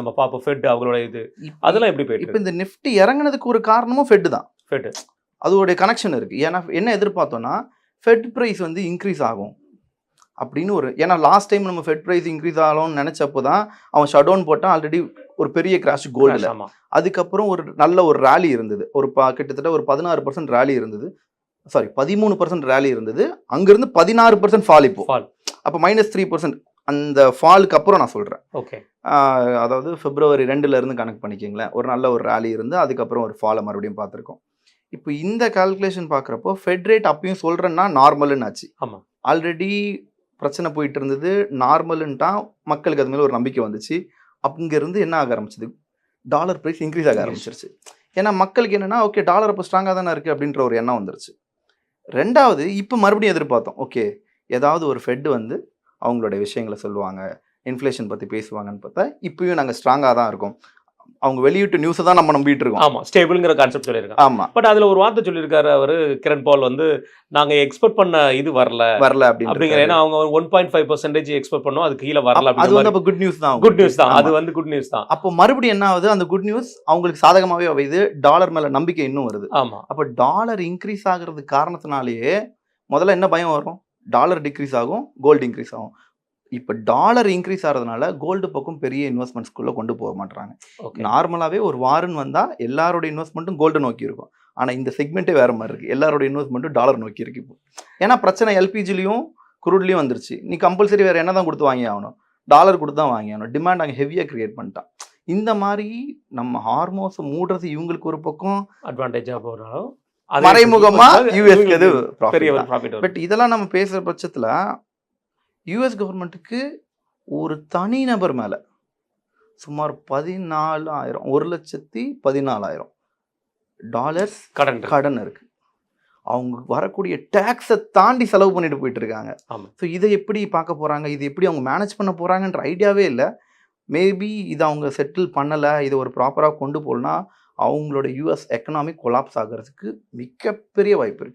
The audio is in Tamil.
நம்ம பார்ப்போம் ஃபெட் அவங்களோட இது அதெல்லாம் எப்படி போயிட்டு இப்போ இந்த நிஃப்டி இறங்குனதுக்கு ஒரு காரணமும் ஃபெட் தான். ஃபெட் அதோடைய கனெக்ஷன் இருக்குது. ஏன்னா என்ன எதிர்பார்த்தோன்னா ஃபெட் ப்ரைஸ் வந்து இன்க்ரீஸ் ஆகும் அப்படின்னு ஏன்னா லாஸ்ட் டைம் நம்ம ஃபெட் ப்ரைஸ் இன்க்ரீஸ் ஆகணும்னு நினச்சப்போ தான் அவன் ஷட் டவுன் போட்டால் ஆல்ரெடி ஒரு பெரிய கிராஷ் கோல்டில். அதுக்கப்புறம் ஒரு நல்ல ஒரு ரேலி இருந்தது, கிட்டத்தட்ட ஒரு 16% ரேலி இருந்தது, சாரி 13% ரேலி இருந்தது. அங்கேருந்து 16% ஃபால் இப்போ. அப்போ -3% அந்த ஃபாலுக்கு அப்புறம் நான் சொல்கிறேன். ஓகே, அதாவது February 2 கணக்கு பண்ணிக்கிங்களேன். ஒரு நல்ல ஒரு ரேலி இருந்து அதுக்கப்புறம் ஒரு ஃபாலை மறுபடியும் பார்த்துருக்கோம். இப்போ இந்த கால்குலேஷன் பார்க்குறப்போ ஃபெட் ரேட் அப்பயும் சொல்கிறேன்னா நார்மலுன்னு ஆச்சு. ஆமாம், ஆல்ரெடி பிரச்சனை போயிட்டு இருந்தது, நார்மலுன்ட்டா மக்களுக்கு அது மேலே ஒரு நம்பிக்கை வந்துச்சு. அங்கேருந்து என்ன ஆக ஆரம்பிச்சது, டாலர் ப்ரைஸ் இன்க்ரீஸ் ஆக ஆரம்பிச்சிருச்சு. ஏன்னா மக்களுக்கு என்னென்னா ஓகே டாலர் இப்போ ஸ்ட்ராங்காக தானே இருக்குது அப்படின்ற ஒரு எண்ணம் வந்துருச்சு. ரெண்டாவது இப்போ மறுபடியும் எதிர்பார்த்தோம், ஓகே ஏதாவது ஒரு ஃபெட் வந்து அவங்களுடைய விஷயங்களை சொல்லுவாங்க, இன்ஃப்ளேஷன் பற்றி பேசுவாங்கன்னு பார்த்தா இப்பயும் நாங்கள் ஸ்ட்ராங்காக தான் இருக்கோம். அவங்க வெளியிட்டு நியூஸை தான் நம்ம நம்பிட்டு இருக்கோம். ஆமாம், ஸ்டேபிள்ங்கிற கான்செப்ட் சொல்லியிருக்காங்க. ஆமாம், பட் அதில் ஒரு வார்த்தை சொல்லியிருக்காரு அவர் கிரண் பால் வந்து நாங்கள் எக்ஸ்பெக்ட் பண்ண இது வரல அப்படிங்கிற. ஏன்னா அவங்க 1.5% எக்ஸ்பெக்ட் பண்ணோம், அது கீழே வரல. அது வந்து அப்போ குட் நியூஸ் தான். குட் நியூஸ் தான், அது வந்து குட் நியூஸ் தான். அப்போ மறுபடியும் என்ன ஆகுது, அந்த குட் நியூஸ் அவங்களுக்கு சாதகமாகவே ஆகுது, டாலர் மேலே நம்பிக்கை இன்னும் வருது. ஆமாம், அப்போ டாலர் இன்க்ரீஸ் ஆகிறது காரணத்தினாலேயே முதல்ல என்ன பயம் வரும், டாலர் டிக்ரீஸ் ஆகும், கோல்டு இன்க்ரீஸ் ஆகும். இப்போ டாலர் இன்க்ரீஸ் ஆகிறதுனால கோல்டு பக்கம் பெரிய இன்வெஸ்ட்மெண்ட்ஸ்குள்ளே கொண்டு போக மாட்டாங்க. நார்மலாகவே ஒரு வாரன் வந்தால் எல்லாரோட இன்வெஸ்ட்மெண்ட்டும் கோல்டு நோக்கி இருக்கும். ஆனால் இந்த செக்மெண்ட்டே வேறு மாதிரி இருக்குது, எல்லாரோட இன்வெஸ்ட்மெண்ட்டும் டாலர் நோக்கி இருக்கு இப்போ. ஏன்னா பிரச்சனை எல்பிஜிலையும் குரூட்லேயும் வந்துருச்சு. நீ கம்பல்சரி வேறு என்ன தான் கொடுத்து வாங்கி ஆகணும், டாலர் கொடுத்து தான் வாங்கி ஆகணும். டிமாண்ட் அங்கே ஹெவியாக க்ரியேட் பண்ணிட்டான். இந்த மாதிரி நம்ம ஹார்மோஸை மூடுறது இவங்களுக்கு ஒரு பக்கம் அட்வான்டேஜாக போகிறாலும் மறைமுகமாக யூஎஸ்க்கு அது பெரிய ஒரு ப்ராஃபிட். பட் இதெல்லாம் நம்ம பேசுகிற பட்சத்தில் யூஎஸ் கவர்மெண்ட்டுக்கு ஒரு தனிநபர் மேலே சுமார் 14,000 $1,14,000 கடன் இருக்கு. அவங்க வரக்கூடிய டேக்ஸை தாண்டி செலவு பண்ணிட்டு போயிட்டு இருக்காங்க. ஸோ இதை எப்படி பார்க்க போகிறாங்க, இது எப்படி அவங்க மேனேஜ் பண்ண போகிறாங்கன்ற ஐடியாவே இல்லை. மேபி இதை அவங்க செட்டில் பண்ணலை, இதை ஒரு ப்ராப்பராக கொண்டு போகலன்னா அவங்களோட யூஎஸ் எக்கனாமிக் கொலாப்ஸ் ஆகிறதுக்கு மிகப்பெரிய வாய்ப்பு இருக்குது.